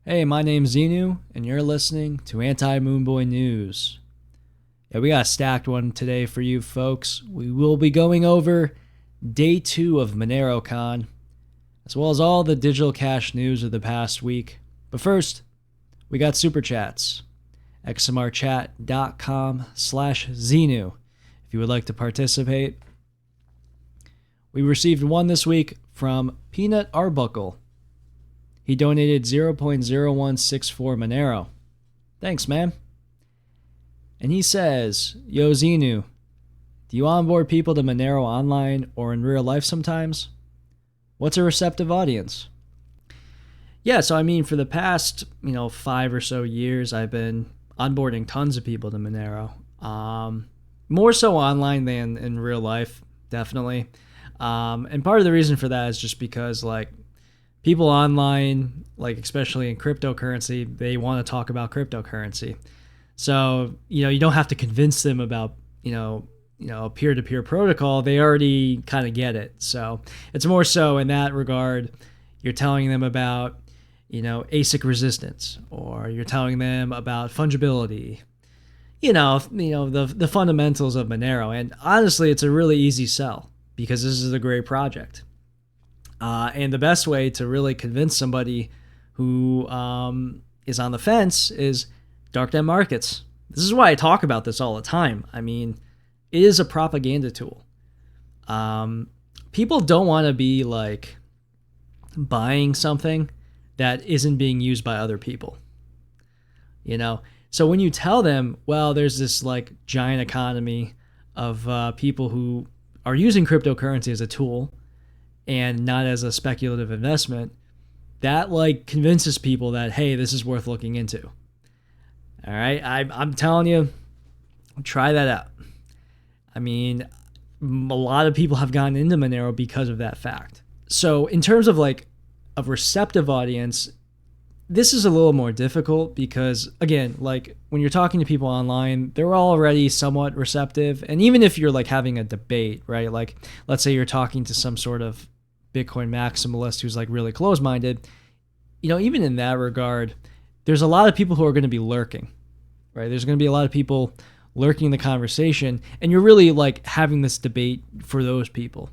Hey, my name's Xenu, and you're listening to Anti Moonboy News. Yeah, we got a stacked one today for you folks. We will be going over day 2 of Monerokon, as well as all the digital cash news of the past week. But first, we got Superchats. xmrchat.com/Xenu if you would like to participate. We received one this week from Peanut Arbuckle. He donated 0.0164 Monero. Thanks, man. And he says, Yo, Xenu, do you onboard people to Monero online or in real life sometimes? What's a receptive audience? Yeah, so I mean, for the past, 5 or so years, I've been onboarding tons of people to Monero. More so online than in real life, definitely. And part of the reason for that is just because, people online, especially in cryptocurrency, they want to talk about cryptocurrency. So, you don't have to convince them about, a peer-to-peer protocol. They already kind of get it. So it's more so in that regard, you're telling them about, ASIC resistance, or you're telling them about fungibility, the fundamentals of Monero. And honestly, it's a really easy sell because this is a great project. And the best way to really convince somebody who is on the fence is darknet markets. This is why I talk about this all the time. I mean, it is a propaganda tool. People don't want to be buying something that isn't being used by other people. So when you tell them, well, there's this giant economy of people who are using cryptocurrency as a tool and not as a speculative investment, that convinces people that, hey, this is worth looking into. All right, I'm telling you, try that out. I mean, a lot of people have gotten into Monero because of that fact. So in terms of a receptive audience, this is a little more difficult because, again, when you're talking to people online, they're already somewhat receptive. And even if you're having a debate, right? Let's say you're talking to some sort of Bitcoin maximalist who's really close-minded, even in that regard, there's a lot of people who are going to be lurking, right? There's going to be a lot of people lurking the conversation, and you're really having this debate for those people.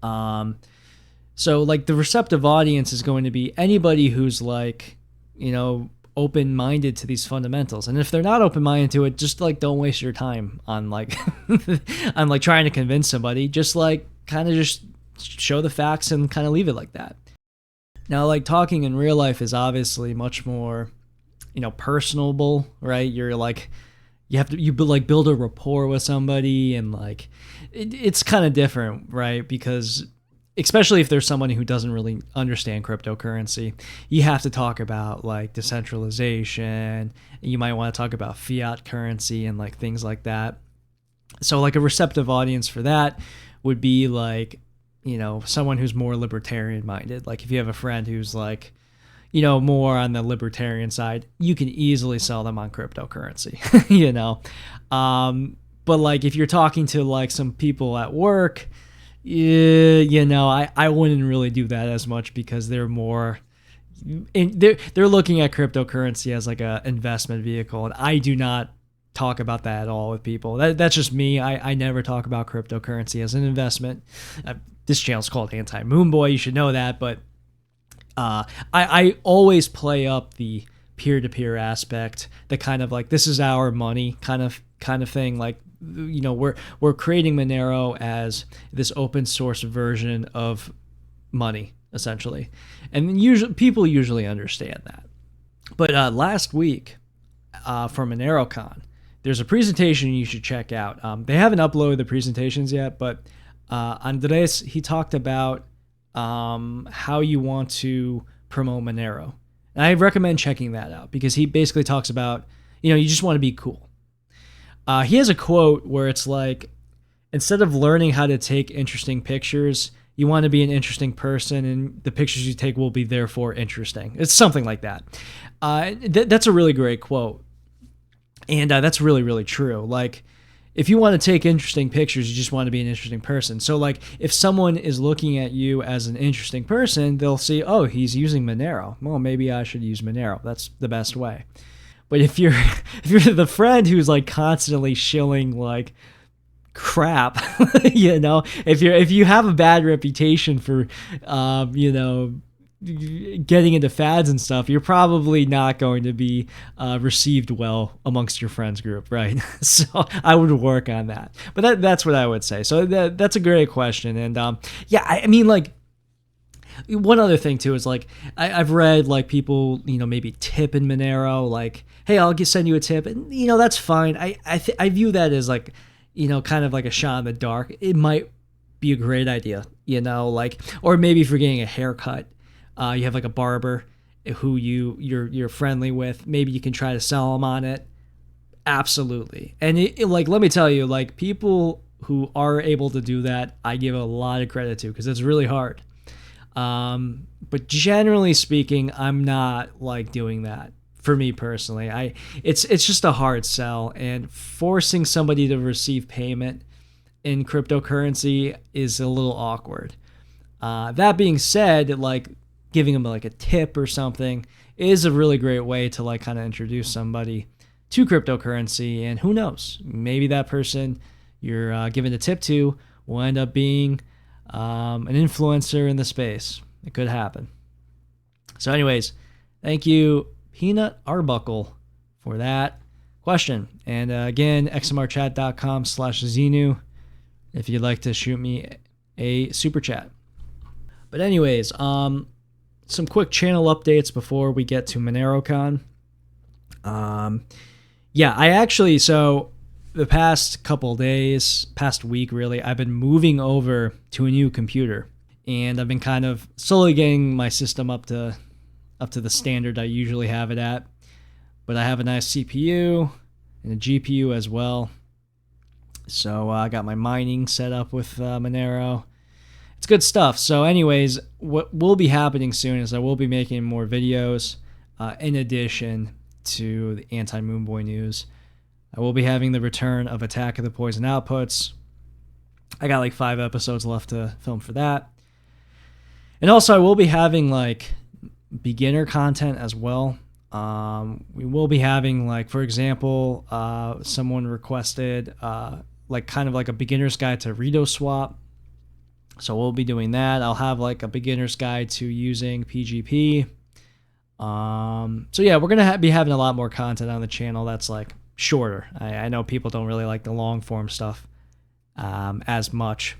So the receptive audience is going to be anybody who's open-minded to these fundamentals. And if they're not open-minded to it, just don't waste your time on on trying to convince somebody. Just kind of just show the facts and kind of leave it like that. Now, talking in real life is obviously much more, personable, right? You're you build a rapport with somebody, and it's kind of different, right? Because especially if there's someone who doesn't really understand cryptocurrency, you have to talk about decentralization. You might want to talk about fiat currency and things like that. So a receptive audience for that would be someone who's more libertarian minded. If you have a friend who's more on the libertarian side, you can easily sell them on cryptocurrency, but if you're talking to some people at work, I wouldn't really do that as much because they're more, they're looking at cryptocurrency as a investment vehicle. And I do not talk about that at all with people. That's just me. I never talk about cryptocurrency as an investment. This channel's called Anti Moonboy. You should know that. But I always play up the peer-to-peer aspect, the kind of this is our money kind of thing. We're creating Monero as this open source version of money, essentially, and people usually understand that. But last week for Monerokon, there's a presentation you should check out. They haven't uploaded the presentations yet, but Andres, he talked about how you want to promote Monero. And I recommend checking that out because he basically talks about, you just want to be cool. He has a quote where it's instead of learning how to take interesting pictures, you want to be an interesting person, and the pictures you take will be therefore interesting. It's something like that. That's a really great quote. And that's really, really true. if you want to take interesting pictures, you just want to be an interesting person. So like if someone is looking at you as an interesting person, they'll see, oh, he's using Monero. Well, maybe I should use Monero. That's the best way. But if you're the friend who's like constantly shilling like crap, if you have a bad reputation for getting into fads and stuff, you're probably not going to be received well amongst your friends group, right? So I would work on that. But that's what I would say. So that's a great question. And I mean, like, one other thing too is like I've read like people maybe tip in Monero, like, hey, I'll send you a tip, and that's fine. I view that as like kind of like a shot in the dark. It might be a great idea, like, or maybe if you're getting a haircut. You have like a barber who you're friendly with. Maybe you can try to sell them on it. Absolutely. And like, let me tell you, like, people who are able to do that, I give a lot of credit to, because it's really hard. But generally speaking, I'm not like doing that for me personally. It's just a hard sell, and forcing somebody to receive payment in cryptocurrency is a little awkward. That being said, like, giving them like a tip or something is a really great way to like kind of introduce somebody to cryptocurrency. And who knows, maybe that person you're giving a tip to will end up being an influencer in the space. It could happen. So anyways, thank you, Peanut Arbuckle, for that question. And again, xmrchat.com/Xenu if you'd like to shoot me a super chat. But anyways, some quick channel updates before we get to Monerokon. So the past couple days, past week really, I've been moving over to a new computer, and I've been kind of slowly getting my system up to the standard I usually have it at. But I have a nice CPU and a GPU as well. So I got my mining set up with Monero. It's good stuff. So anyways, what will be happening soon is I will be making more videos in addition to the Anti Moonboy news. I will be having the return of Attack of the Poison Outputs. I got like 5 episodes left to film for that. And also I will be having like beginner content as well. We will be having, like, for example, someone requested like kind of like a beginner's guide to RedoSwap. So we'll be doing that. I'll have like a beginner's guide to using PGP. So yeah, we're going to be having a lot more content on the channel that's like shorter. I know people don't really like the long form stuff as much,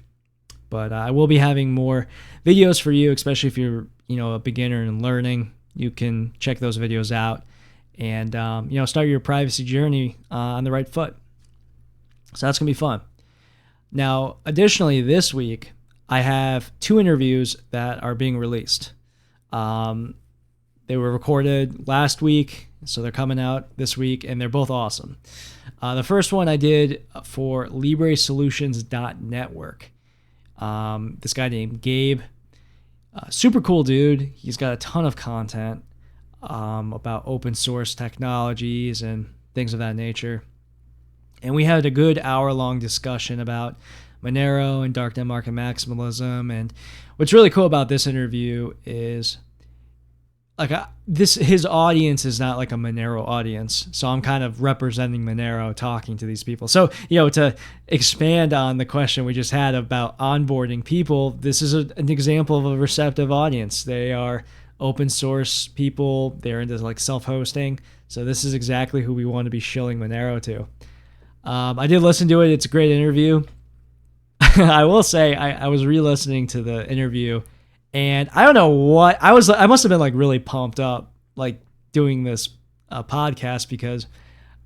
but I will be having more videos for you, especially if you're, a beginner and learning. You can check those videos out and, start your privacy journey on the right foot. So that's going to be fun. Now, additionally, this week, I have 2 interviews that are being released. They were recorded last week, so they're coming out this week, and they're both awesome. The first one I did for LibreSolutions.network. This guy named Gabe, super cool dude. He's got a ton of content about open source technologies and things of that nature. And we had a good hour-long discussion about Monero and darknet market maximalism. And what's really cool about this interview is like his audience is not like a Monero audience. So I'm kind of representing Monero talking to these people. So, to expand on the question we just had about onboarding people, this is an example of a receptive audience. They are open source people. They're into like self-hosting. So this is exactly who we want to be shilling Monero to. I did listen to it. It's a great interview. I will say I was re-listening to the interview, and I don't know what I must have been like really pumped up like doing this podcast, because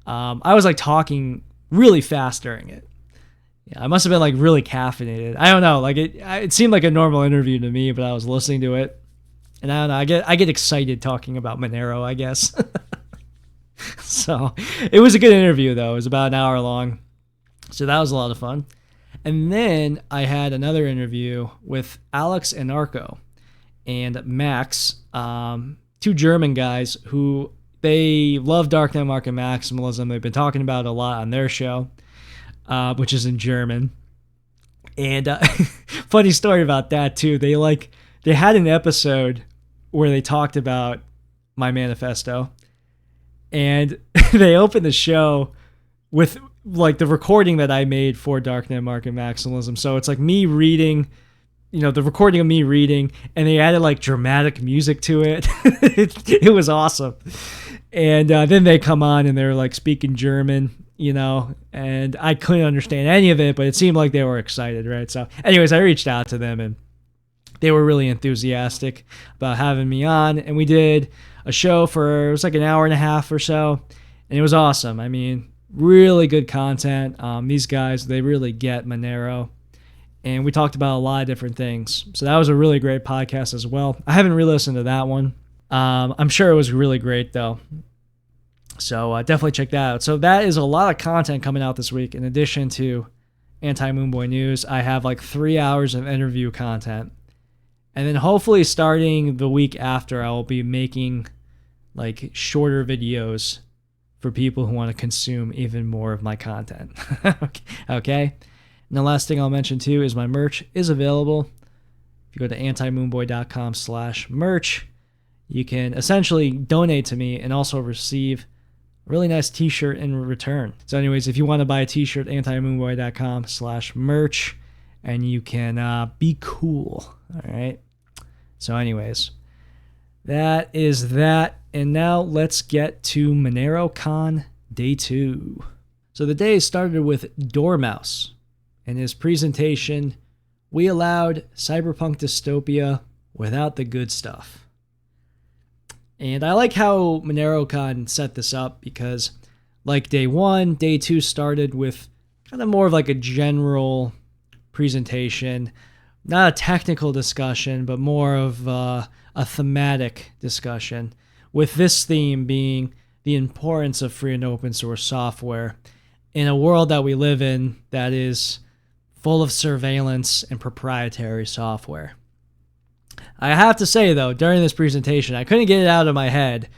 I was like talking really fast during it. Yeah, I must have been like really caffeinated. I don't know, like it seemed like a normal interview to me, but I was listening to it, and I don't know, I get excited talking about Monero, I guess. So it was a good interview though. It was about an hour long, so that was a lot of fun. And then I had another interview with Alex Anarcho and Max, 2 German guys who they love darknet market maximalism. They've been talking about it a lot on their show. which is in German. And funny story about that too. They had an episode where they talked about my manifesto, and they opened the show with like the recording that I made for Darknet Market Maximalism. So it's like me reading, the recording of me reading, and they added like dramatic music to it. It was awesome. And then they come on and they're like speaking German, and I couldn't understand any of it, but it seemed like they were excited, right? So anyways, I reached out to them and they were really enthusiastic about having me on. And we did a show it was like an hour and a half or so. And it was awesome. I mean, really good content. These guys, they really get Monero. And we talked about a lot of different things. So that was a really great podcast as well. I haven't re-listened to that one. I'm sure it was really great though. So definitely check that out. So that is a lot of content coming out this week. In addition to Anti Moonboy news, I have like 3 hours of interview content. And then hopefully starting the week after, I will be making like shorter videos for people who want to consume even more of my content. Okay. And the last thing I'll mention too is my merch is available. If you go to antimoonboy.com/merch, you can essentially donate to me and also receive a really nice t-shirt in return. So anyways, if you want to buy a t-shirt, antimoonboy.com/merch, and you can be cool. All right. So anyways, that is that. And now let's get to Monerokon Day 2. So the day started with Dormouse. In his presentation, we allowed Cyberpunk Dystopia without the good stuff. And I like how Monerokon set this up because like Day 1, Day 2 started with kind of more of like a general presentation, not a technical discussion, but more of a thematic discussion, with this theme being the importance of free and open source software in a world that we live in that is full of surveillance and proprietary software. I have to say, though, during this presentation, I couldn't get it out of my head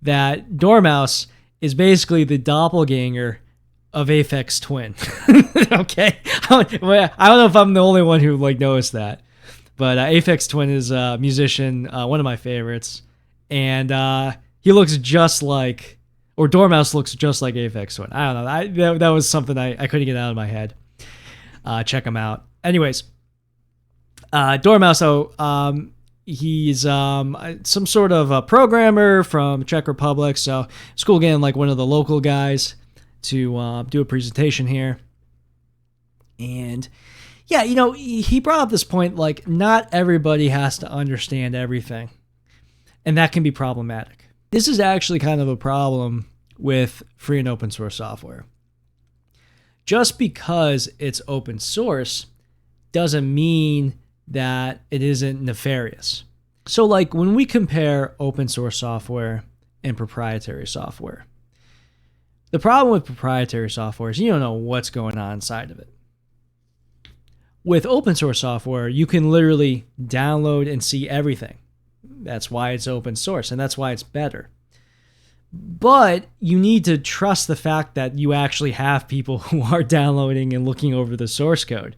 that Dormouse is basically the doppelganger of Aphex Twin. Okay? I don't know if I'm the only one who noticed that, but Aphex Twin is a musician, one of my favorites, and he looks just like, or Dormouse looks just like Aphex Twin. I don't know. That was something I couldn't get out of my head. Check him out. Anyways, Dormouse, he's some sort of a programmer from Czech Republic, so it's cool getting one of the local guys to do a presentation here. And yeah, he brought up this point, not everybody has to understand everything, and that can be problematic. This is actually kind of a problem with free and open source software. Just because it's open source doesn't mean that it isn't nefarious. So when we compare open source software and proprietary software, the problem with proprietary software is you don't know what's going on inside of it. With open source software, you can literally download and see everything. That's why it's open source, and that's why it's better. But you need to trust the fact that you actually have people who are downloading and looking over the source code,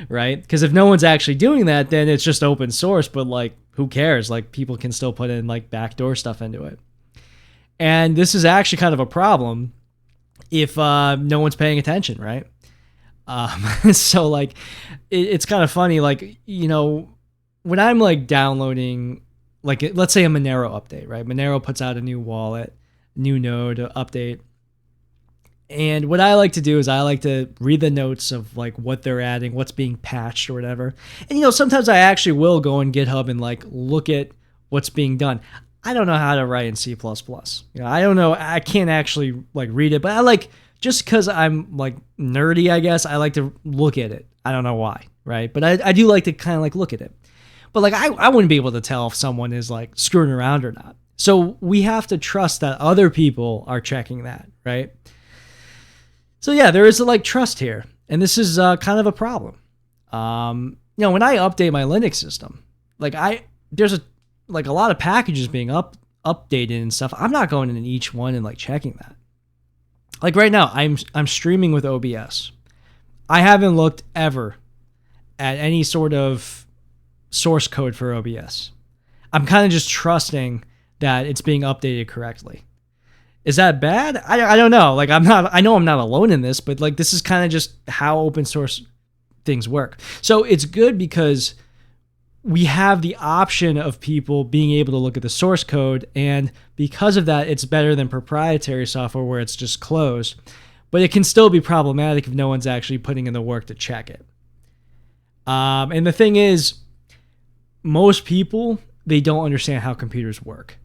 right? Because if no one's actually doing that, then it's just open source, but who cares? People can still put in backdoor stuff into it. And this is actually kind of a problem if no one's paying attention, right? So it's kind of funny, when I'm downloading, let's say a Monero update, right? Monero puts out a new wallet, new node update. And what I like to do is I like to read the notes of what they're adding, what's being patched or whatever. And sometimes I actually will go on GitHub and look at what's being done. I don't know how to write in C++. I don't know. I can't actually read it, but I just because I'm nerdy, I guess, I like to look at it. I don't know why, right? But I do like to kind of look at it. But I wouldn't be able to tell if someone is screwing around or not. So we have to trust that other people are checking that, right? So yeah, there is trust here, and this is kind of a problem. When I update my Linux system, there's a lot of packages being updated and stuff. I'm not going in each one and checking that. Right now, I'm streaming with OBS, I haven't looked ever at any sort of source code for OBS. I'm kind of just trusting that it's being updated correctly. Is that bad? I don't know. Like, I know I'm not alone in this, but like, this is kind of just how open source things work. So it's good because we have the option of people being able to look at the source code, and because of that, it's better than proprietary software where it's just closed. But it can still be problematic if no one's actually putting in the work to check it. And the thing is, most people, they don't understand how computers work.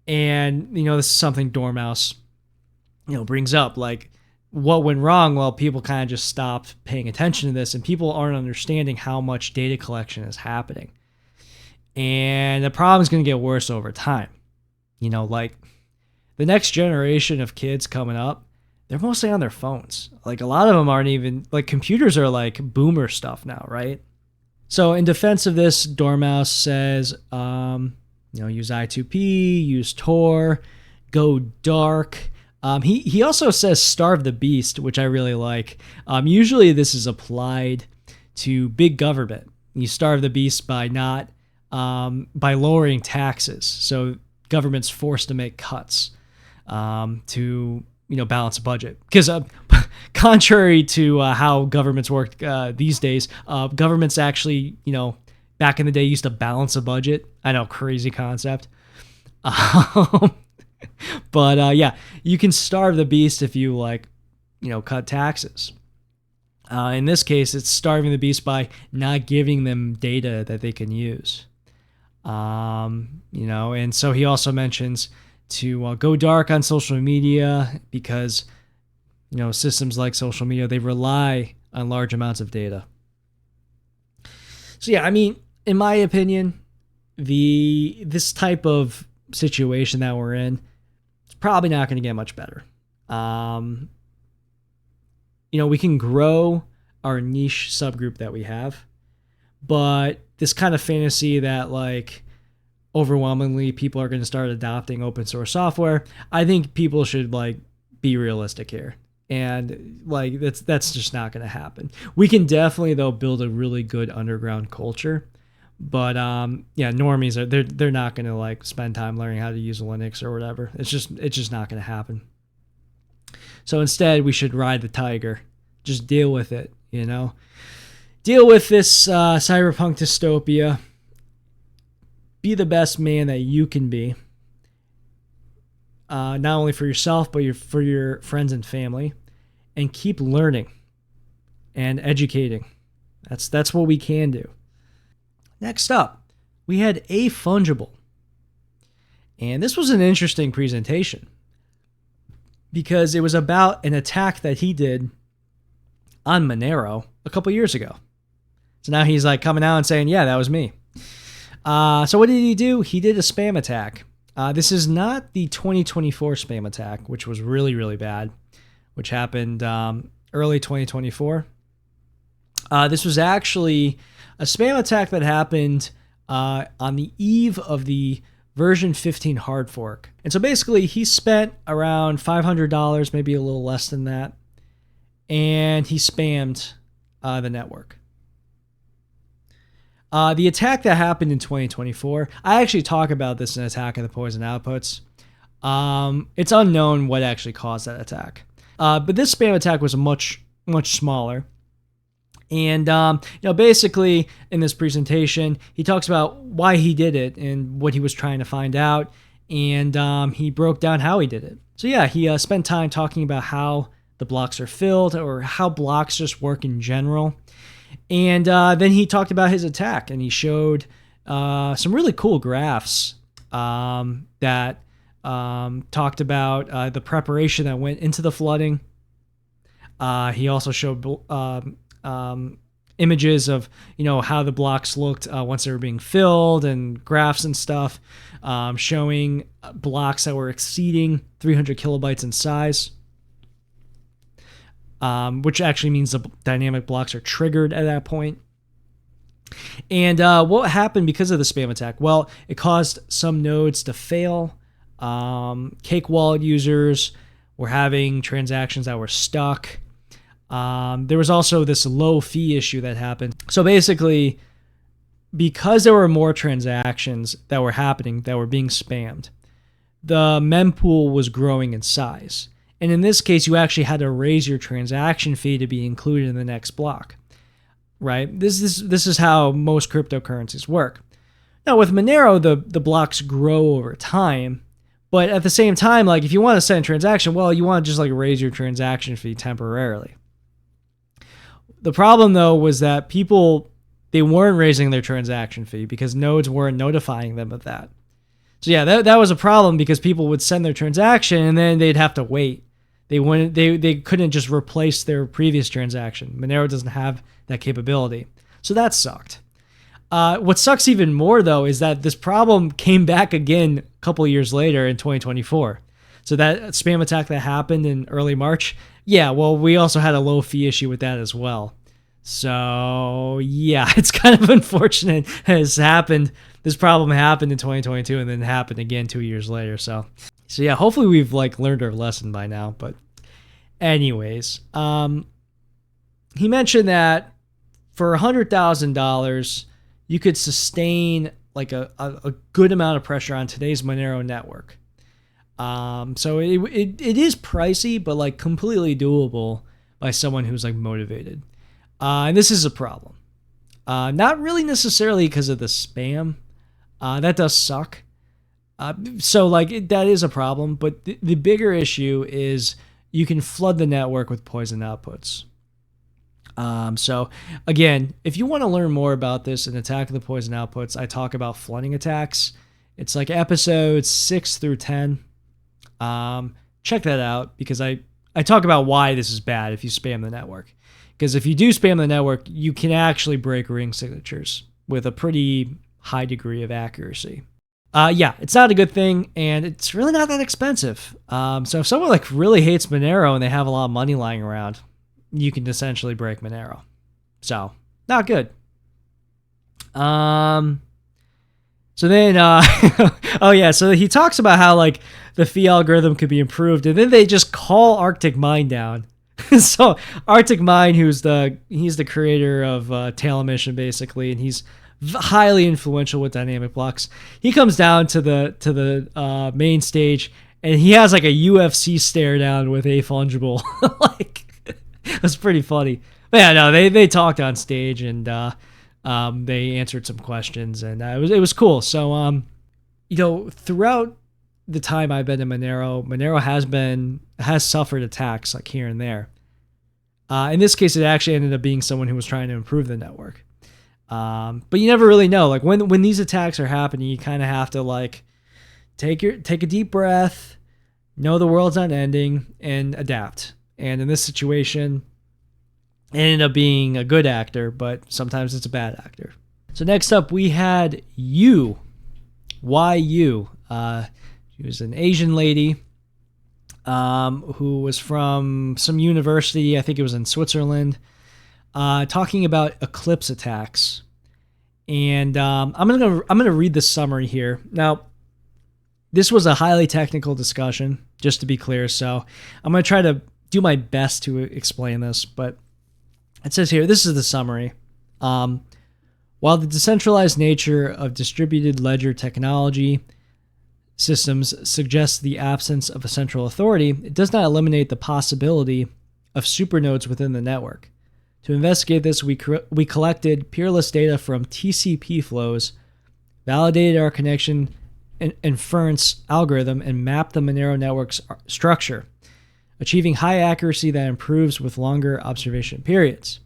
And, this is something Dormouse, brings up. Like, what went wrong? Well, people kind of just stopped paying attention to this, and people aren't understanding how much data collection is happening. And the problem is going to get worse over time. Like, the next generation of kids coming up, they're mostly on their phones. Like, a lot of them aren't even, like, computers are like boomer stuff now, right? So in defense of this, Dormouse says, use I2P, use Tor, go dark. He also says starve the beast, which I really like. Usually this is applied to big government. You starve the beast by by lowering taxes. So government's forced to make cuts to balance a budget. Because contrary to how governments work these days, governments actually, back in the day used to balance a budget. I know, crazy concept. But yeah, you can starve the beast if you cut taxes. In this case, it's starving the beast by not giving them data that they can use. And so he also mentions to go dark on social media because, systems like social media, they rely on large amounts of data. So yeah, I mean, in my opinion, this type of situation that we're in, it's probably not going to get much better. We can grow our niche subgroup that we have, but this kind of fantasy that overwhelmingly people are going to start adopting open source software, I think people should be realistic here. And that's just not going to happen. We can definitely though build a really good underground culture, but normies they're not going to spend time learning how to use Linux or whatever. It's just not going to happen. So instead, we should ride the tiger. Just deal with it. Deal with this cyberpunk dystopia. Be the best man that you can be. Not only for yourself, but for your friends and family. And keep learning and educating. That's what we can do. Next up, we had Afungible. And this was an interesting presentation because it was about an attack that he did on Monero a couple years ago. So now he's coming out and saying, yeah, that was me. So what did he do? He did a spam attack. This is not the 2024 spam attack, which was really, really bad, which happened early 2024. This was actually a spam attack that happened on the eve of the version 15 hard fork. And so basically he spent around $500, maybe a little less than that, and he spammed the network. The attack that happened in 2024, I actually talk about this in Attack of the Poison Outputs. It's unknown what actually caused that attack. But this spam attack was much, much smaller. And, basically in this presentation, he talks about why he did it and what he was trying to find out. And he broke down how he did it. So yeah, he spent time talking about how the blocks are filled or how blocks just work in general. And then he talked about his attack, and he showed some really cool graphs that talked about the preparation that went into the flooding. He also showed images of how the blocks looked once they were being filled, and graphs and stuff showing blocks that were exceeding 300 kilobytes in size. Which actually means the dynamic blocks are triggered at that point. And what happened because of the spam attack? Well, it caused some nodes to fail. Cakewallet users were having transactions that were stuck. There was also this low fee issue that happened. So basically, because there were more transactions that were happening that were being spammed, the mempool was growing in size. And in this case, you actually had to raise your transaction fee to be included in the next block, right? This is how most cryptocurrencies work. Now with Monero, the blocks grow over time, but at the same time, like if you want to send a transaction, well, you want to just like raise your transaction fee temporarily. The problem though was that they weren't raising their transaction fee because nodes weren't notifying them of that. So yeah, that was a problem because people would send their transaction and then they'd have to wait. They couldn't just replace their previous transaction. Monero doesn't have that capability. So that sucked. What sucks even more though is that this problem came back again a couple years later in 2024. So that spam attack that happened in early March, yeah, well, we also had a low fee issue with that as well. So yeah, it's kind of unfortunate it's happened. This problem happened in 2022 and then happened again 2 years later. So yeah, hopefully we've like learned our lesson by now. But anyways, he mentioned that for $100,000, you could sustain like a good amount of pressure on today's Monero network. So it is pricey, but like completely doable by someone who's like motivated. And this is a problem. Not really necessarily because of the spam. That does suck. So like that is a problem, but the bigger issue is you can flood the network with poison outputs. So again, if you want to learn more about this and Attack of the Poison Outputs, I talk about flooding attacks. It's like episodes 6 through 10. Check that out because I talk about why this is bad if you spam the network. Because if you do spam the network, you can actually break ring signatures with a pretty high degree of accuracy. Yeah, it's not a good thing, and it's really not that expensive. So if someone like really hates Monero and they have a lot of money lying around, you can essentially break Monero. So not good. So then, oh yeah, so he talks about how like the fee algorithm could be improved, and then they just call ArticMine down. So ArticMine, he's the creator of Tail Emission basically, and he's highly influential with dynamic blocks. He comes down to the main stage, and he has like a UFC stare down with Afungible. Like, it was pretty funny. But yeah, no, they talked on stage and they answered some questions, and it was cool. So throughout the time I've been in Monero has suffered attacks like here and there. In this case, it actually ended up being someone who was trying to improve the network. But you never really know. Like when these attacks are happening, you kind of have to like take a deep breath, know the world's not ending, and adapt. And in this situation, it ended up being a good actor, but sometimes it's a bad actor. So next up, we had YU. She was an Asian lady who was from some university, I think it was in Switzerland, talking about Eclipse attacks. And I'm gonna read the summary here. Now, this was a highly technical discussion, just to be clear, so I'm gonna try to do my best to explain this, but it says here, this is the summary. While the decentralized nature of distributed ledger technology systems suggests the absence of a central authority, it does not eliminate the possibility of supernodes within the network. To investigate this, we collected peerless data from TCP flows, validated our connection inference algorithm, and mapped the Monero network's structure, achieving high accuracy that improves with longer observation periods.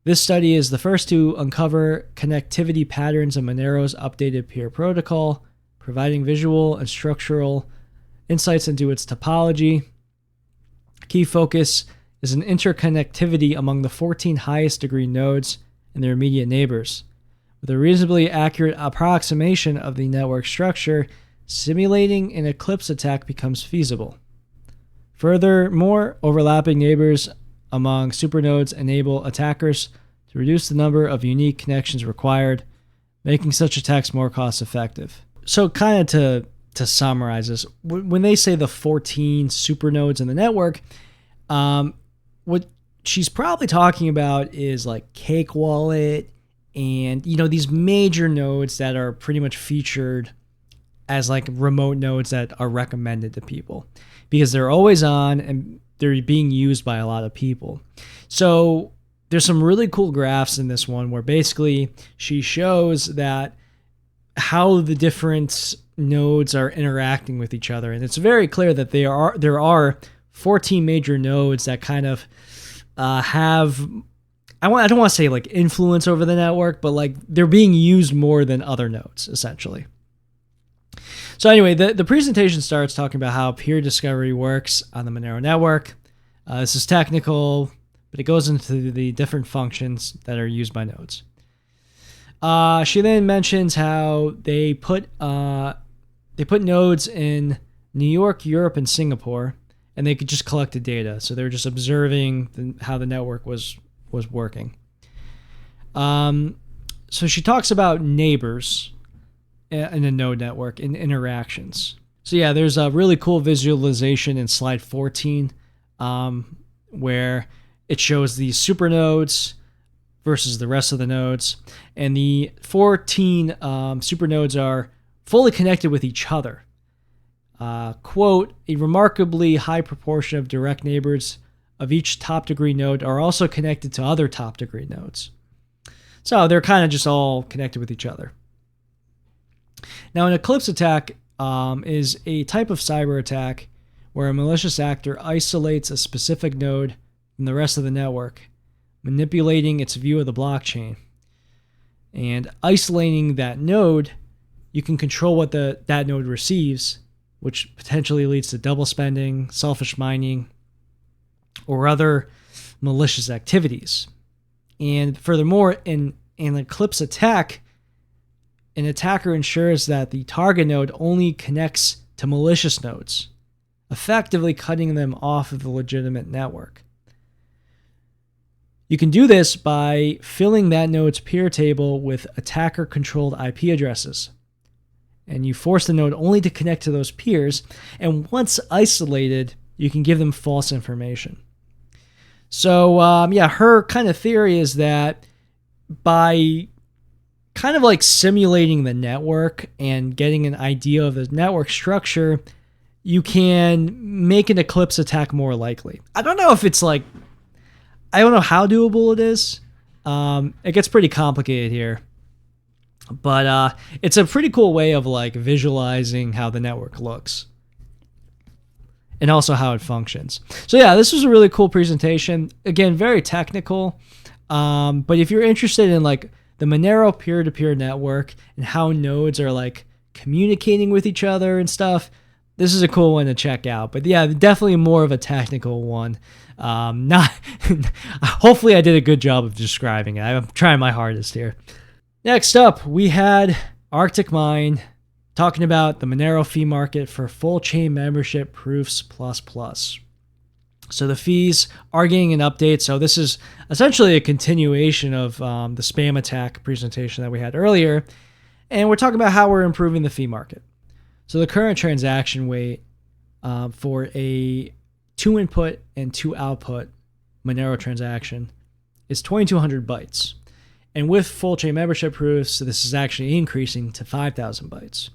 This study is the first to uncover connectivity patterns in Monero's updated peer protocol, providing visual and structural insights into its topology. Key focus is an interconnectivity among the 14 highest degree nodes and their immediate neighbors. With a reasonably accurate approximation of the network structure, simulating an Eclipse attack becomes feasible. Furthermore, overlapping neighbors among supernodes enable attackers to reduce the number of unique connections required, making such attacks more cost-effective. So kind of to summarize this, when they say the 14 supernodes in the network, what she's probably talking about is like Cakewallet and, you know, these major nodes that are pretty much featured as like remote nodes that are recommended to people because they're always on and they're being used by a lot of people. So there's some really cool graphs in this one where basically she shows that how the different nodes are interacting with each other. And it's very clear that there are 14 major nodes that kind of have, I don't want to say like influence over the network, but like they're being used more than other nodes, essentially. So anyway, the presentation starts talking about how peer discovery works on the Monero network. This is technical, but it goes into the different functions that are used by nodes. She then mentions how they put nodes in New York, Europe, and Singapore, and they could just collect the data. So they're just observing how the network was working. So she talks about neighbors in a node network and interactions. So yeah, there's a really cool visualization in slide 14 where it shows the supernodes versus the rest of the nodes. And the 14 supernodes are fully connected with each other. Quote, a remarkably high proportion of direct neighbors of each top degree node are also connected to other top degree nodes. So they're kind of just all connected with each other. Now, an Eclipse attack is a type of cyber attack where a malicious actor isolates a specific node from the rest of the network, manipulating its view of the blockchain. And isolating that node, you can control what that node receives, which potentially leads to double spending, selfish mining, or other malicious activities. And furthermore, in an Eclipse attack, an attacker ensures that the target node only connects to malicious nodes, effectively cutting them off of the legitimate network. You can do this by filling that node's peer table with attacker-controlled IP addresses. And you force the node only to connect to those peers, and once isolated, you can give them false information. So, her kind of theory is that by kind of like simulating the network and getting an idea of the network structure, you can make an Eclipse attack more likely. I don't know if it's like, I don't know how doable it is. It gets pretty complicated here. But it's a pretty cool way of like visualizing how the network looks and also how it functions. So yeah, this was a really cool presentation. Again, very technical. But if you're interested in like the Monero peer-to-peer network and how nodes are like communicating with each other and stuff, this is a cool one to check out. But yeah, definitely more of a technical one. Hopefully I did a good job of describing it. I'm trying my hardest here. Next up, we had ArticMine talking about the Monero fee market for full chain membership proofs plus. So the fees are getting an update. So this is essentially a continuation of the spam attack presentation that we had earlier. And we're talking about how we're improving the fee market. So the current transaction weight for a 2 input and 2 output Monero transaction is 2,200 bytes. And with full chain membership proofs, this is actually increasing to 5,000 bytes.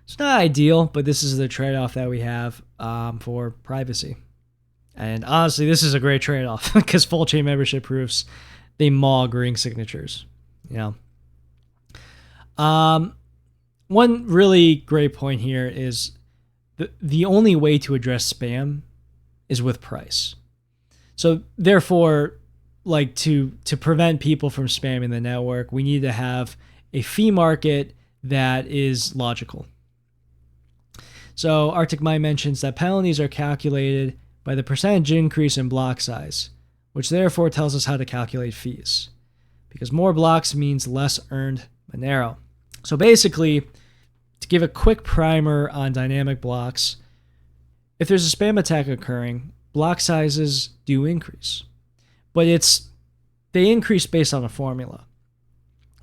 It's not ideal, but this is the trade-off that we have for privacy. And honestly, this is a great trade-off because full chain membership proofs, they maul ring signatures. You know. One really great point here is the only way to address spam is with price. So therefore, like to prevent people from spamming the network, we need to have a fee market that is logical. So ArticMine mentions that penalties are calculated by the percentage increase in block size, which therefore tells us how to calculate fees, because more blocks means less earned Monero. So basically, to give a quick primer on dynamic blocks, if there's a spam attack occurring, block sizes do increase, but they increase based on a formula.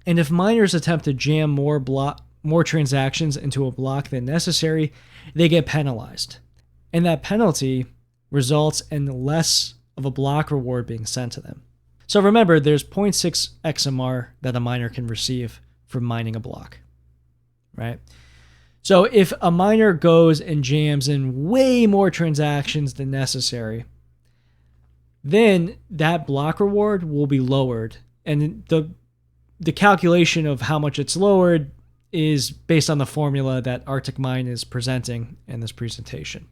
And if miners attempt to jam more transactions into a block than necessary, they get penalized. And that penalty results in less of a block reward being sent to them. So remember, there's 0.6 XMR that a miner can receive from mining a block, right? So if a miner goes and jams in way more transactions than necessary, then that block reward will be lowered. And the calculation of how much it's lowered is based on the formula that ArticMine is presenting in this presentation.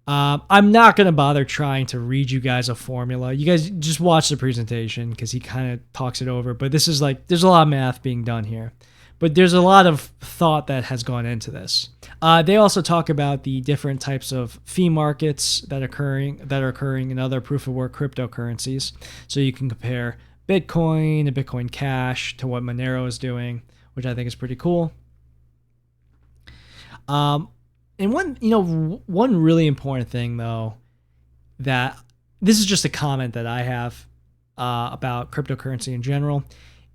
I'm not going to bother trying to read you guys a formula. You guys just watch the presentation because he kind of talks it over. But this is like, there's a lot of math being done here. But there's a lot of thought that has gone into this. They also talk about the different types of fee markets that are occurring in other proof-of-work cryptocurrencies. So you can compare Bitcoin and Bitcoin Cash to what Monero is doing, which I think is pretty cool. And one really important thing, though, that this is just a comment that I have about cryptocurrency in general,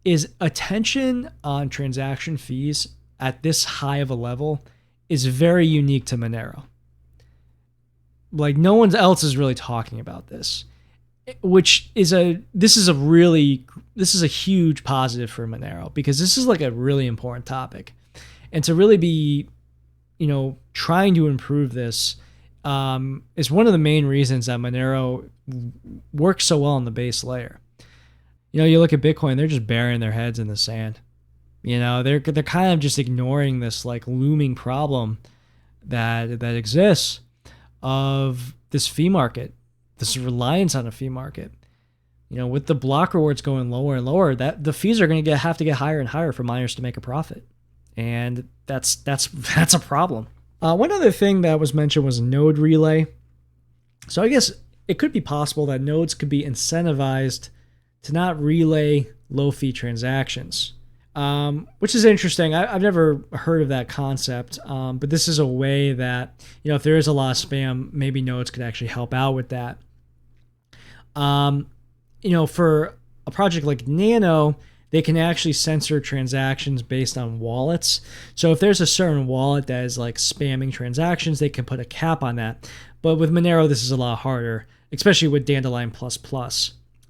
is attention on transaction fees at this high of a level is very unique to Monero. Like, no one else is really talking about this, which is this is a huge positive for Monero, because this is like a really important topic. And to really be, trying to improve this is one of the main reasons that Monero works so well on the base layer. You look at Bitcoin, they're just burying their heads in the sand. They're kind of just ignoring this like looming problem that exists of this fee market, this reliance on a fee market. With the block rewards going lower and lower, that the fees are going to have to get higher and higher for miners to make a profit, and that's a problem. One other thing that was mentioned was node relay. So I guess it could be possible that nodes could be incentivized to not relay low fee transactions, which is interesting. I've never heard of that concept, but this is a way that, if there is a lot of spam, maybe nodes could actually help out with that. For a project like Nano, they can actually censor transactions based on wallets. So if there's a certain wallet that is like spamming transactions, they can put a cap on that. But with Monero, this is a lot harder, especially with Dandelion++.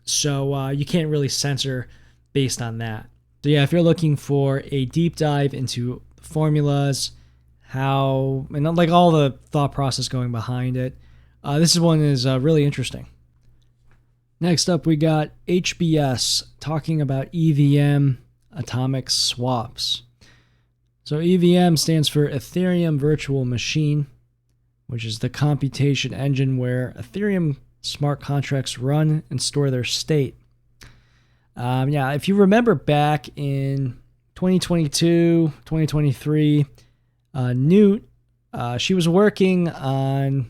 So you can't really censor based on that. So yeah, if you're looking for a deep dive into formulas, how, and like all the thought process going behind it, this one is really interesting. Next up, we got HBS talking about EVM atomic swaps. So EVM stands for Ethereum Virtual Machine, which is the computation engine where Ethereum smart contracts run and store their state. If you remember back in 2022, 2023, Newt, she was working on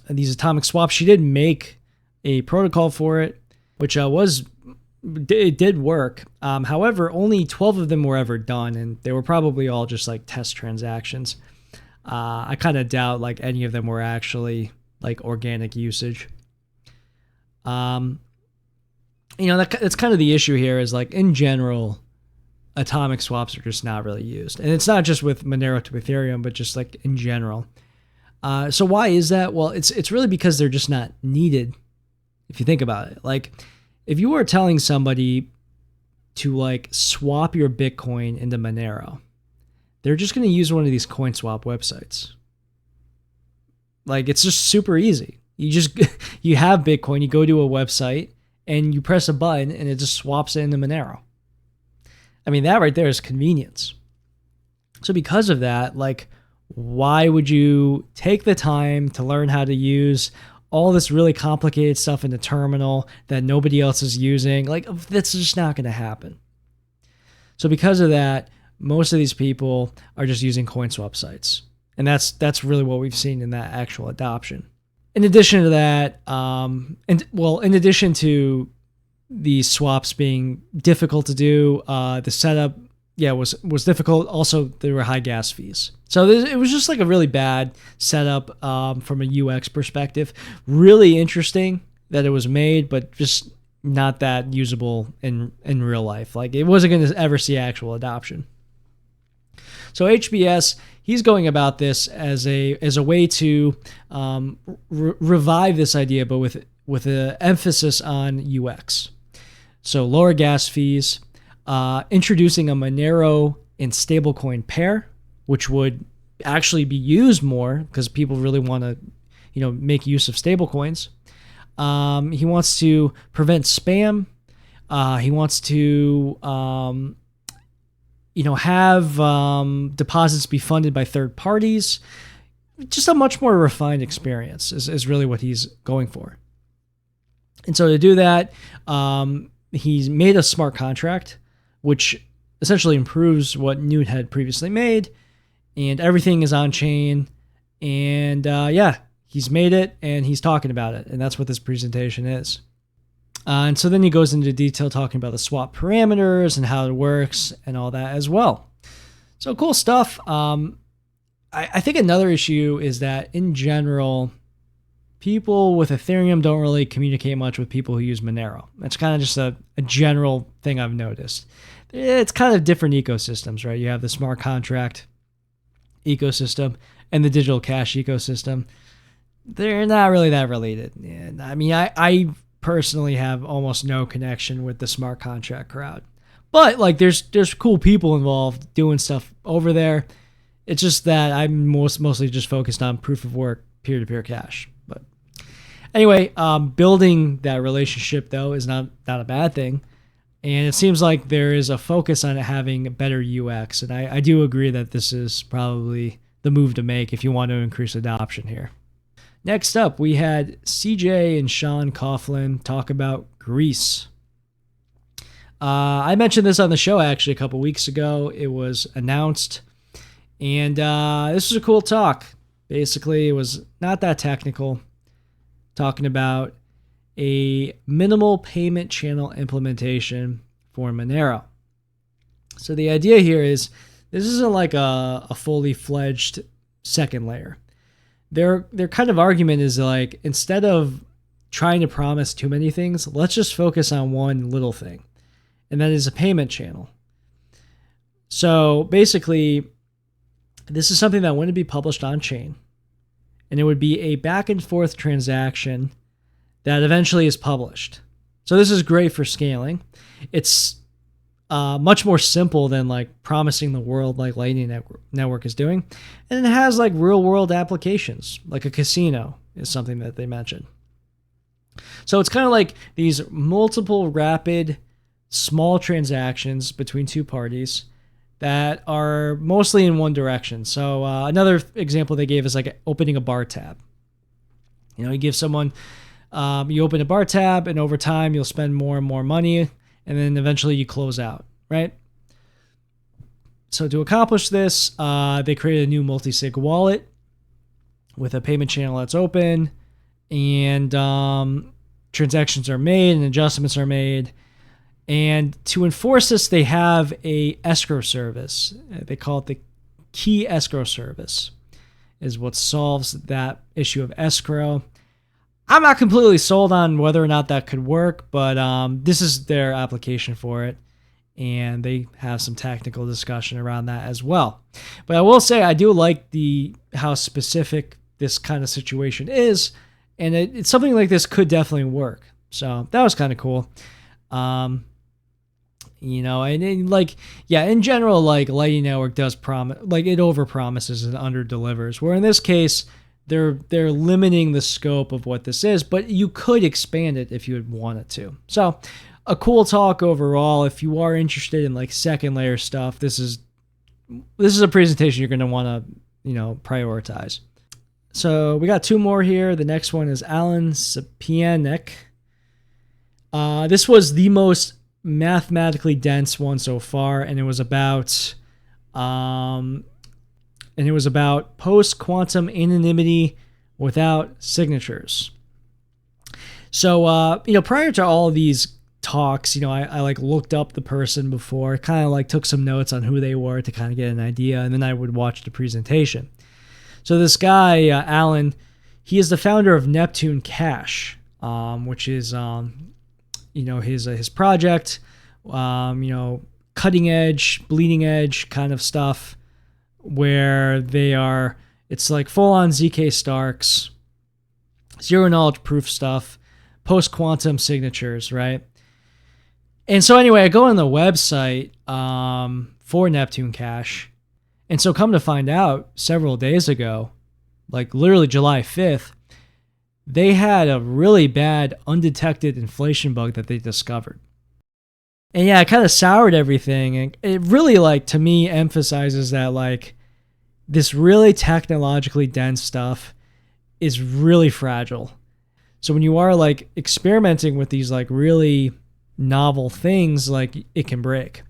these atomic swaps. She did make a protocol for it, which it did work. However, only 12 of them were ever done, and they were probably all just like test transactions. I kind of doubt like any of them were actually like organic usage. That's kind of the issue here, is like in general, atomic swaps are just not really used. And it's not just with Monero to Ethereum, but just like in general. So why is that? Well, it's really because they're just not needed. If you think about it, like if you were telling somebody to like swap your Bitcoin into Monero, they're just going to use one of these coin swap websites. Like, it's just super easy. You have Bitcoin, you go to a website and you press a button and it just swaps it into Monero. I mean, that right there is convenience. So because of that, like, why would you take the time to learn how to use all this really complicated stuff in the terminal that nobody else is using? Like, that's just not going to happen. So because of that, most of these people are just using CoinSwap sites. And that's really what we've seen in that actual adoption. In addition to that, in addition to these swaps being difficult to do, the setup, was difficult. Also, there were high gas fees. So it was just like a really bad setup from a UX perspective. Really interesting that it was made, but just not that usable in real life. Like, it wasn't going to ever see actual adoption. So HBS, he's going about this as a way to revive this idea, but with an emphasis on UX. So lower gas fees, introducing a Monero and stablecoin pair, which would actually be used more because people really want to, make use of stablecoins. He wants to prevent spam. He wants to, have deposits be funded by third parties. Just a much more refined experience is really what he's going for. And so to do that, he's made a smart contract, which essentially improves what Newt had previously made, and everything is on chain. And he's made it and he's talking about it. And that's what this presentation is. And so then he goes into detail talking about the swap parameters and how it works and all that as well. So cool stuff. I think another issue is that in general, people with Ethereum don't really communicate much with people who use Monero. That's kind of just a general thing I've noticed. It's kind of different ecosystems, right? You have the smart contract ecosystem and the digital cash ecosystem. They're not really that related. And I mean, I personally have almost no connection with the smart contract crowd, but like there's cool people involved doing stuff over there. It's just that I'm mostly just focused on proof of work, peer-to-peer cash. But anyway, building that relationship though is not a bad thing, and it seems like there is a focus on having better UX, and I do agree that this is probably the move to make if you want to increase adoption here. Next up, we had CJ and Sean Coughlin talk about Greece. I mentioned this on the show actually a couple weeks ago. It was announced, and this was a cool talk. Basically, it was not that technical, talking about a minimal payment channel implementation for Monero. So the idea here is this isn't like a fully fledged second layer. Their kind of argument is like, instead of trying to promise too many things, let's just focus on one little thing, and that is a payment channel. So basically, this is something that wouldn't be published on chain, and it would be a back and forth transaction that eventually is published. So this is great for scaling. It's much more simple than like promising the world like Lightning Network is doing. And it has like real world applications, like a casino is something that they mentioned. So it's kind of like these multiple rapid small transactions between two parties that are mostly in one direction. So another example they gave is like opening a bar tab. You give someone, you open a bar tab, and over time you'll spend more and more money, and then eventually you close out, right? So to accomplish this, they created a new multi-sig wallet with a payment channel that's open, and transactions are made and adjustments are made. And to enforce this, they have a escrow service. They call it the key escrow service, is what solves that issue of escrow. I'm not completely sold on whether or not that could work, but this is their application for it, and they have some technical discussion around that as well. But I will say I do like how specific this kind of situation is, and it's something like this could definitely work. So that was kind of cool. In general, like Lightning Network does promise, like it overpromises and underdelivers. Where in this case, they're limiting the scope of what this is, but you could expand it if you had wanted to. So, a cool talk overall. If you are interested in like second layer stuff, this is a presentation you're going to want to prioritize. So we got two more here. The next one is Alan Szepieniec. This was the most mathematically dense one so far, and it was about post quantum anonymity without signatures. So prior to all of these talks, I like looked up the person before, kind of like took some notes on who they were to kind of get an idea, and then I would watch the presentation. So this guy, Alan, he is the founder of Neptune Cash, which is his project, cutting edge, bleeding edge kind of stuff. where it's like full on ZK Starks, zero knowledge proof stuff, post quantum signatures, right? And so anyway, I go on the website for Neptune Cash. And so come to find out, several days ago, like literally July 5th, they had a really bad undetected inflation bug that they discovered. And yeah, it kind of soured everything. And it really, like, to me, emphasizes that, like, this really technologically dense stuff is really fragile. So when you are, like, experimenting with these, like, really novel things, like, it can break.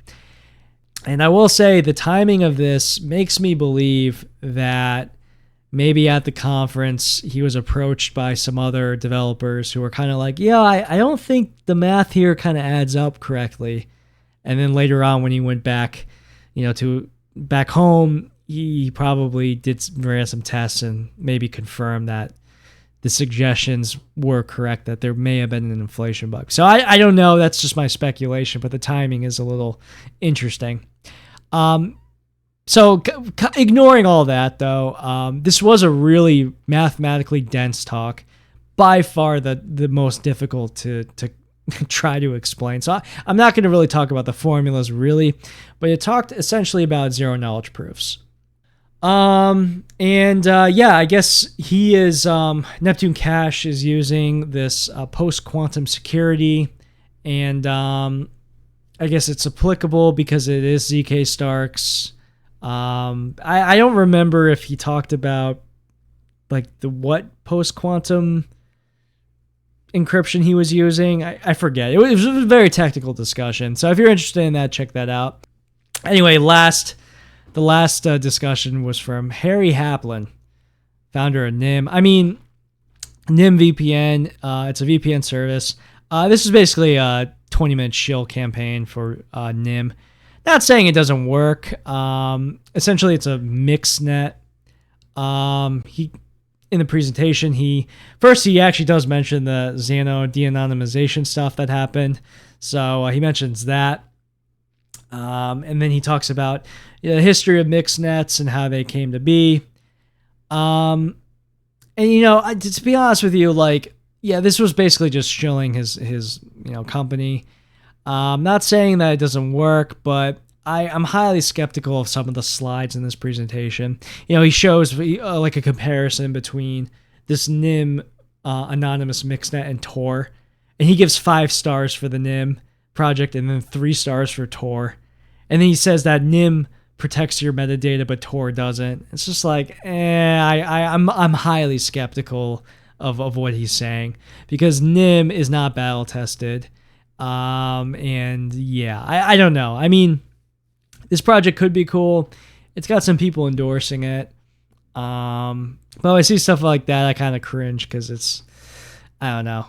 And I will say the timing of this makes me believe that maybe at the conference he was approached by some other developers who were kind of like, yeah, I don't think the math here kind of adds up correctly. And then later on when he went back, to back home, he probably ran some tests and maybe confirmed that the suggestions were correct, that there may have been an inflation bug. So I don't know. That's just my speculation, but the timing is a little interesting. So ignoring all that, though, this was a really mathematically dense talk, by far the most difficult to try to explain. So I'm not going to really talk about the formulas really, but it talked essentially about zero knowledge proofs. I guess he is, Neptune Cash is using this post-quantum security, and I guess it's applicable because it is ZK Starks. I don't remember if he talked about like what post-quantum encryption he was using. I forget. It was a very technical discussion. So if you're interested in that, check that out. Anyway, the last discussion was from Harry Haplin, founder of Nym. Nym VPN. It's a VPN service. This is basically a 20-minute shill campaign for Nym. Not saying it doesn't work. Essentially, it's a mixed net. In the presentation, he actually does mention the Xano de-anonymization stuff that happened. So he mentions that. And then he talks about the history of mixed nets and how they came to be. To be honest with you, this was basically just shilling his company. Not saying that it doesn't work, but I'm highly skeptical of some of the slides in this presentation. He shows like a comparison between this Nym anonymous mixnet and Tor, and he gives 5 stars for the Nym project and then 3 stars for Tor. And then he says that Nym protects your metadata, but Tor doesn't. It's just like, I'm highly skeptical of what he's saying, because Nym is not battle tested. I don't know. This project could be cool. It's got some people endorsing it. But when I see stuff like that, I kind of cringe because I don't know.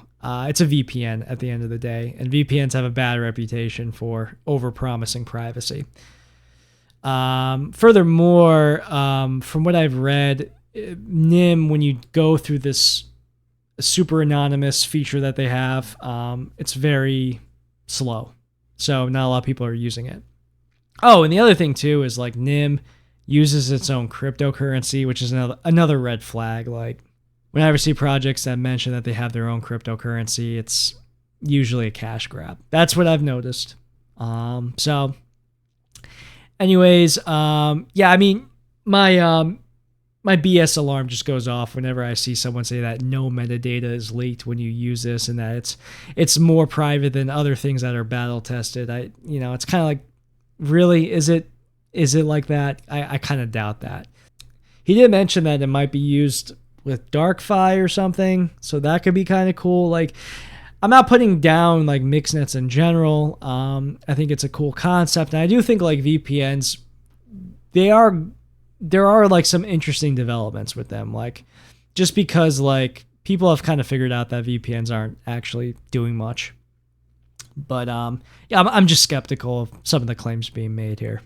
It's a VPN at the end of the day, and VPNs have a bad reputation for over-promising privacy. Furthermore, from what I've read, Nym, when you go through this super anonymous feature that they have, it's very slow. So not a lot of people are using it. Oh, and the other thing too is like Nym uses its own cryptocurrency, which is another red flag. Like whenever I see projects that mention that they have their own cryptocurrency, it's usually a cash grab. That's what I've noticed. So anyways, my BS alarm just goes off whenever I see someone say that no metadata is leaked when you use this, and that it's more private than other things that are battle tested. It's kind of like, really, is it like that? I kind of doubt that. He did mention that it might be used with DarkFi or something, so that could be kind of cool. Like, I'm not putting down like mixnets in general. I think it's a cool concept, and I do think like VPNs, there are like some interesting developments with them, like just because like people have kind of figured out that VPNs aren't actually doing much. But I'm just skeptical of some of the claims being made here.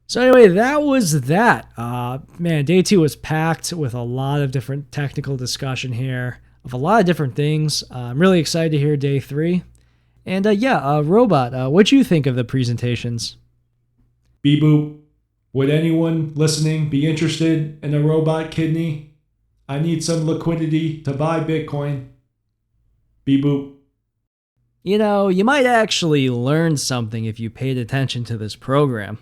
So anyway, that was that. Day 2 was packed with a lot of different technical discussion here of a lot of different things. I'm really excited to hear day 3. And Robot, what'd you think of the presentations? Beep boop. Would anyone listening be interested in a robot kidney? I need some liquidity to buy Bitcoin. Beep boop. You know, you might actually learn something if you paid attention to this program.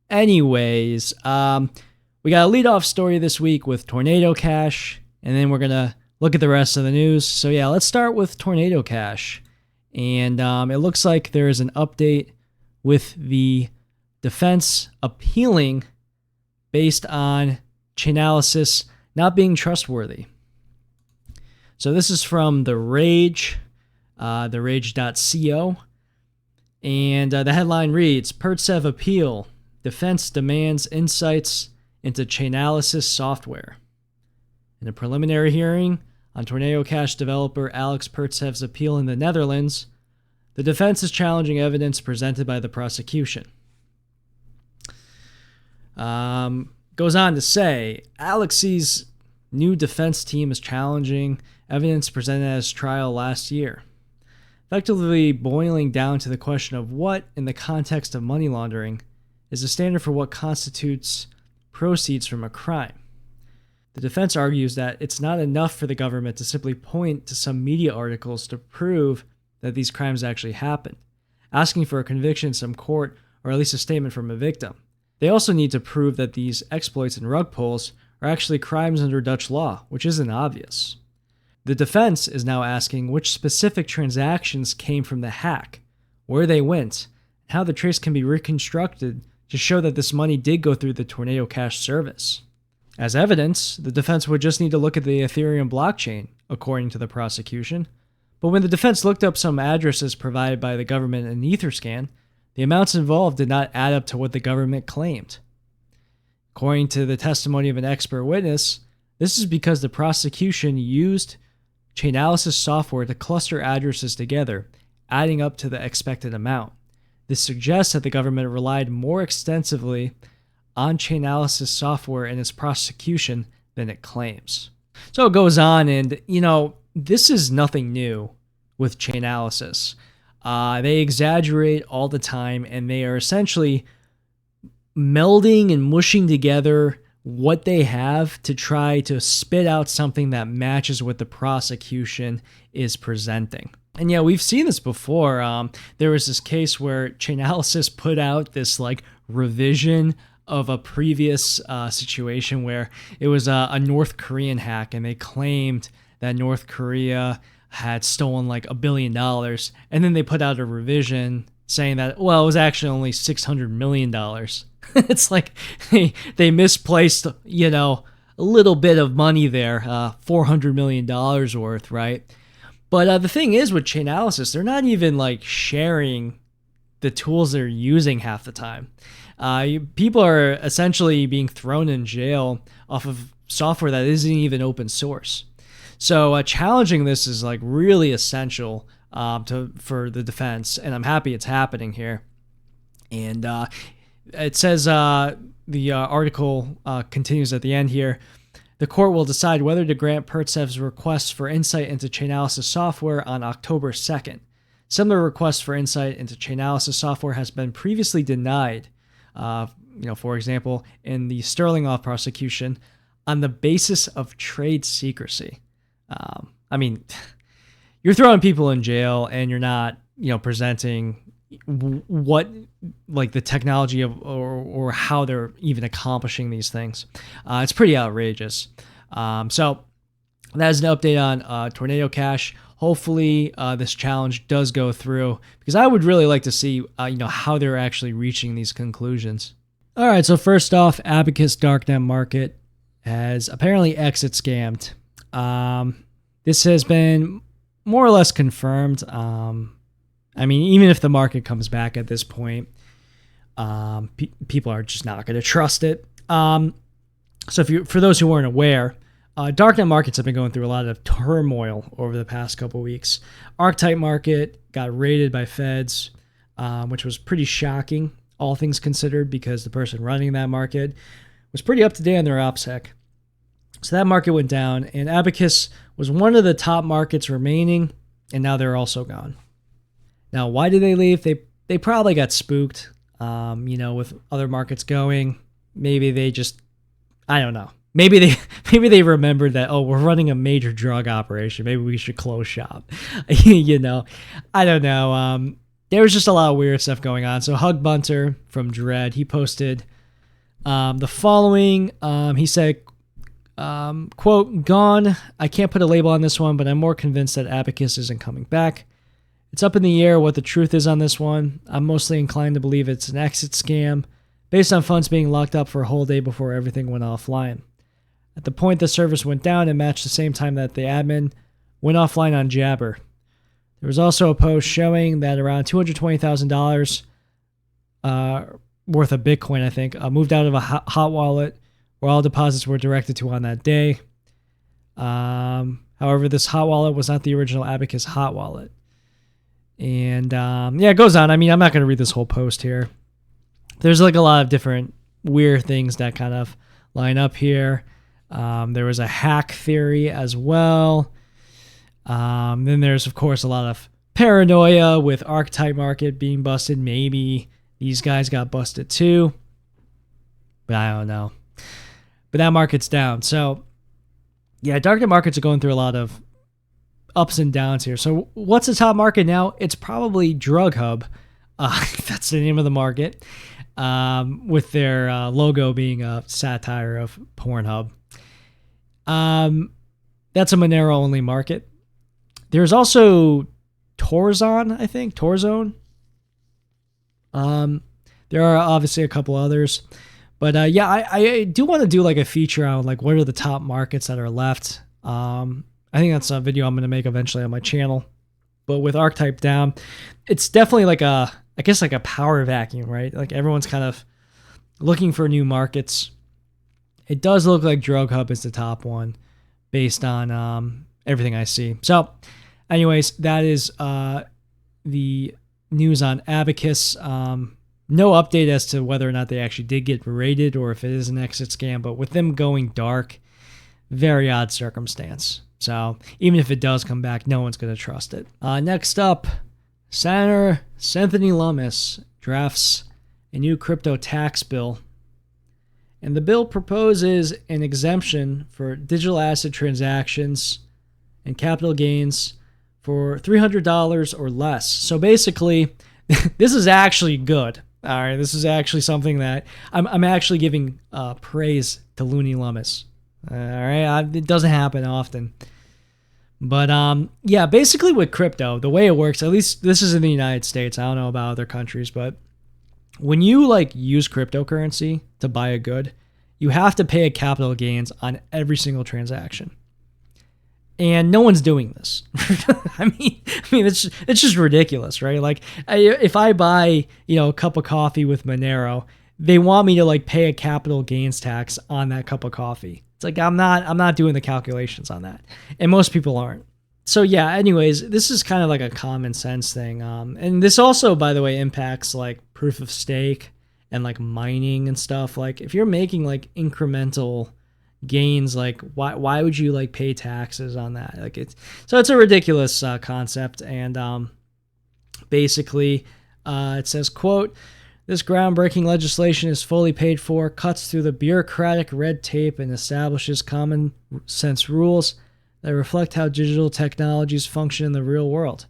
Anyways, we got a lead-off story this week with Tornado Cash, and then we're going to look at the rest of the news. So yeah, let's start with Tornado Cash. And it looks like there is an update with the defense appealing based on Chainalysis not being trustworthy. So this is from The Rage, therage.co. And the headline reads, PertSev appeal, defense demands insights into Chainalysis software. In a preliminary hearing on Tornado Cash developer Alex Pertsev's appeal in the Netherlands, the defense is challenging evidence presented by the prosecution. Goes on to say, Alex's new defense team is challenging evidence presented at his trial last year, effectively boiling down to the question of what, in the context of money laundering, is the standard for what constitutes proceeds from a crime. The defense argues that it's not enough for the government to simply point to some media articles to prove that these crimes actually happened, asking for a conviction in some court or at least a statement from a victim. They also need to prove that these exploits and rug pulls are actually crimes under Dutch law, which isn't obvious. The defense is now asking which specific transactions came from the hack, where they went, and how the trace can be reconstructed to show that this money did go through the Tornado Cash service. As evidence, the defense would just need to look at the Ethereum blockchain, according to the prosecution. But when the defense looked up some addresses provided by the government in Etherscan, the amounts involved did not add up to what the government claimed. According to the testimony of an expert witness, this is because the prosecution used Chainalysis software to cluster addresses together, adding up to the expected amount. This suggests that the government relied more extensively on Chainalysis software in its prosecution than it claims. So it goes on, and, this is nothing new with Chainalysis. They exaggerate all the time, and they are essentially melding and mushing together what they have to try to spit out something that matches what the prosecution is presenting. And yeah, we've seen this before. There was this case where Chainalysis put out this revision of a previous situation where it was a North Korean hack, and they claimed that North Korea had stolen $1 billion, and then they put out a revision saying that, it was actually only $600 million. It's like they misplaced, a little bit of money there, $400 million worth, right? But the thing is with Chainalysis, they're not even sharing the tools they're using half the time. People are essentially being thrown in jail off of software that isn't even open source. So challenging this is really essential for the defense, and I'm happy it's happening here. And it says the article continues at the end here. The court will decide whether to grant Pertsev's request for insight into Chainalysis software on October 2nd. Similar requests for insight into Chainalysis software has been previously denied. For example, in the Sterlingoff prosecution, on the basis of trade secrecy. You're throwing people in jail and you're not, presenting what the technology of or how they're even accomplishing these things. It's pretty outrageous. So that is an update on Tornado Cash. Hopefully this challenge does go through, because I would really like to see how they're actually reaching these conclusions. All right, so first off, Abacus Darknet Market has apparently exit scammed. This has been more or less confirmed. Even if the market comes back at this point, people are just not going to trust it. So for those who weren't aware, darknet markets have been going through a lot of turmoil over the past couple weeks. Archetype market got raided by feds, which was pretty shocking, all things considered, because the person running that market was pretty up to date on their OPSEC. So that market went down, and Abacus was one of the top markets remaining, and now they're also gone. Now, why did they leave? They probably got spooked. With other markets going, maybe they just, I don't know. Maybe they remembered that, oh, we're running a major drug operation. Maybe we should close shop. I don't know. There was just a lot of weird stuff going on. So Hug Bunter from Dread, he posted the following. He said, quote, "Gone. I can't put a label on this one, but I'm more convinced that Abacus isn't coming back. It's up in the air what the truth is on this one. I'm mostly inclined to believe it's an exit scam based on funds being locked up for a whole day before everything went offline. At the point the service went down, it matched the same time that the admin went offline on Jabber. There was also a post showing that around $220,000 worth of Bitcoin, I think, moved out of a hot wallet where all deposits were directed to on that day. However, this hot wallet was not the original Abacus hot wallet." And it goes on. I mean, I'm not going to read this whole post here. There's like a lot of different weird things that kind of line up here. There was a hack theory as well. Then there's, of course, a lot of paranoia with Archetype Market being busted. Maybe these guys got busted too. But I don't know. But that market's down. So, yeah, darknet markets are going through a lot of ups and downs here. So what's the top market now? It's probably Drug Hub. That's the name of the market. With their logo being a satire of Pornhub. That's a Monero only market. There's also Torzon, I think. Torzone. There are obviously a couple others. But I do want to do like a feature on like what are the top markets that are left. I think that's a video I'm going to make eventually on my channel. But with Archetype down, it's definitely like a power vacuum, right? Like everyone's kind of looking for new markets. It does look like Drug Hub is the top one based on everything I see. So anyways, that is the news on Abacus. No update as to whether or not they actually did get raided or if it is an exit scam. But with them going dark, very odd circumstance. So even if it does come back, no one's going to trust it. Next up, Senator Anthony Lummis drafts a new crypto tax bill. And the bill proposes an exemption for digital asset transactions and capital gains for $300 or less. So basically, this is actually good. All right, this is actually something that I'm actually giving praise to Looney Lummis. All right, it doesn't happen often. But basically with crypto, the way it works, at least this is in the United States. I don't know about other countries, but when you like use cryptocurrency to buy a good, you have to pay a capital gains on every single transaction. And no one's doing this. I mean, it's just ridiculous, right? Like, if I buy, a cup of coffee with Monero, they want me to like pay a capital gains tax on that cup of coffee. It's like I'm not doing the calculations on that, and most people aren't. So yeah. Anyways, this is kind of like a common sense thing, and this also, by the way, impacts like proof of stake and like mining and stuff. Like, if you're making like incremental gains, like why would you like pay taxes on that? Like it's a ridiculous concept. And basically it says, quote, "This groundbreaking legislation is fully paid for, cuts through the bureaucratic red tape, and establishes common sense rules that reflect how digital technologies function in the real world.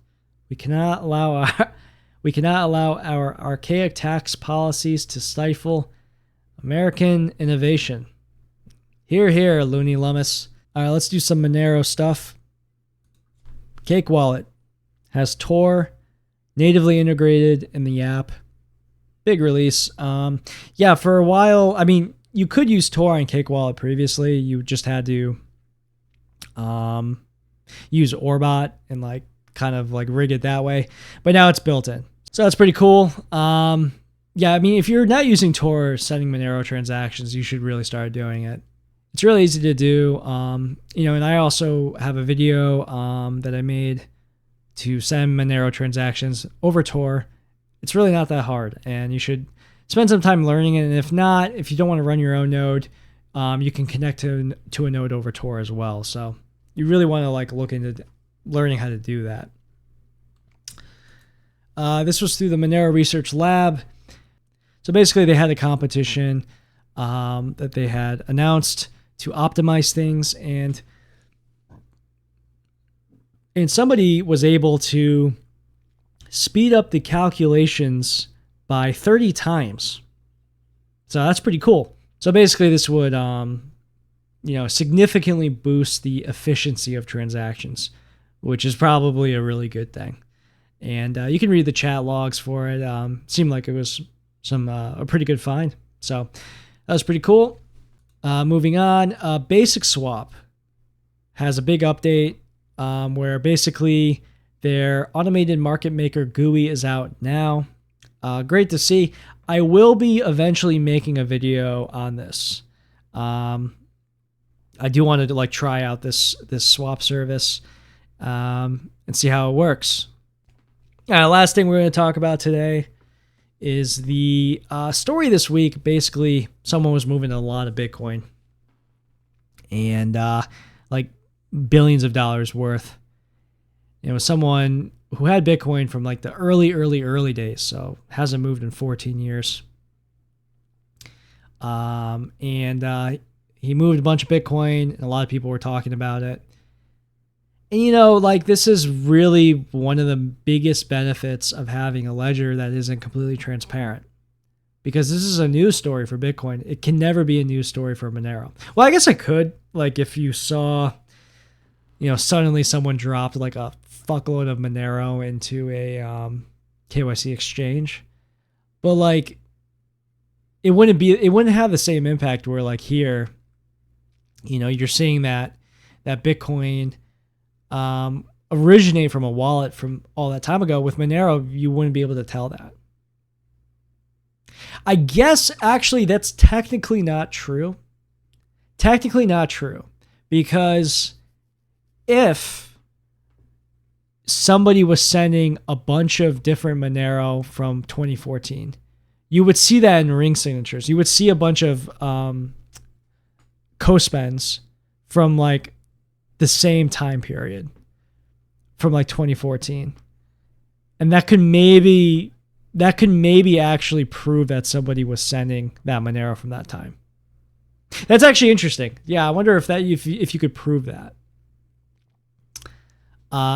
We cannot allow our archaic tax policies to stifle American innovation." Here, here, Looney Lummis. All right, let's do some Monero stuff. Cakewallet has Tor natively integrated in the app. Big release. For a while, I mean, you could use Tor on Cakewallet previously. You just had to use Orbot and like kind of like rig it that way. But now it's built in. So that's pretty cool. I mean, if you're not using Tor sending Monero transactions, you should really start doing it. It's really easy to do. And I also have a video that I made to send Monero transactions over Tor. It's really not that hard, and you should spend some time learning it. And if not, if you don't want to run your own node, you can connect to a node over Tor as well. So you really want to like look into learning how to do that. This was through the Monero Research Lab. So basically, they had a competition that they had announced to optimize things, and somebody was able to speed up the calculations by 30 times. So that's pretty cool. So basically, this would significantly boost the efficiency of transactions, which is probably a really good thing. And you can read the chat logs for it. Seemed like it was a pretty good find. So that was pretty cool. Moving on, Basicswap has a big update where basically their automated market maker GUI is out now. Great to see. I will be eventually making a video on this. I do want to try out this swap service and see how it works. Last thing we're going to talk about today is the story this week. Basically, someone was moving a lot of Bitcoin and billions of dollars worth. It was someone who had Bitcoin from the early days, so hasn't moved in 14 years. He moved a bunch of Bitcoin, and a lot of people were talking about it. And this is really one of the biggest benefits of having a ledger that isn't completely transparent. Because this is a news story for Bitcoin. It can never be a news story for Monero. Well, I guess I could. If you saw, suddenly someone dropped a fuckload of Monero into a KYC exchange. But it wouldn't have the same impact where here, you're seeing that Bitcoin originate from a wallet from all that time ago. With Monero, you wouldn't be able to tell that. I guess actually that's technically not true. Because if somebody was sending a bunch of different Monero from 2014, you would see that in ring signatures. You would see a bunch of co-spends from the same time period from 2014. And that could maybe actually prove that somebody was sending that Monero from that time. That's actually interesting. Yeah, I wonder if you could prove that.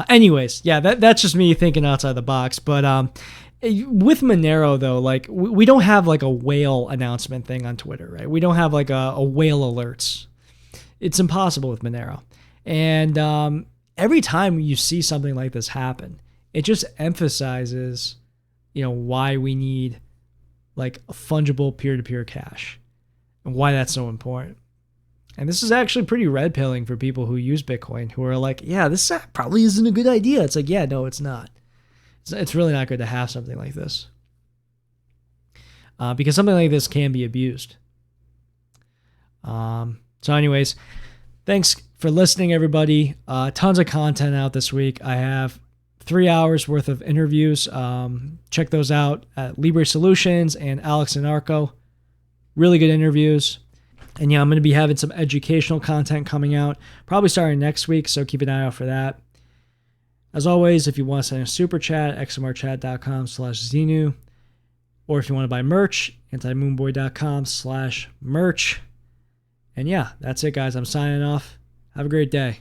Anyways, yeah, that's just me thinking outside the box. But with Monero though, we don't have a whale announcement thing on Twitter, right? We don't have a whale alerts. It's impossible with Monero. And every time you see something like this happen, it just emphasizes, why we need a fungible peer-to-peer cash and why that's so important. And this is actually pretty red pilling for people who use Bitcoin, who are yeah, this probably isn't a good idea. It's yeah, no, it's not. It's really not good to have something like this. Because something like this can be abused. So anyways, thanks for listening, everybody. Tons of content out this week. I have 3 hours worth of interviews. Check those out at Libre Solutions and Alex and Arco. Really good interviews. And yeah, I'm going to be having some educational content coming out, probably starting next week, so keep an eye out for that. As always, if you want to send a super chat, xmrchat.com/Xenu. Or if you want to buy merch, antimoonboy.com/merch. And yeah, that's it, guys. I'm signing off. Have a great day.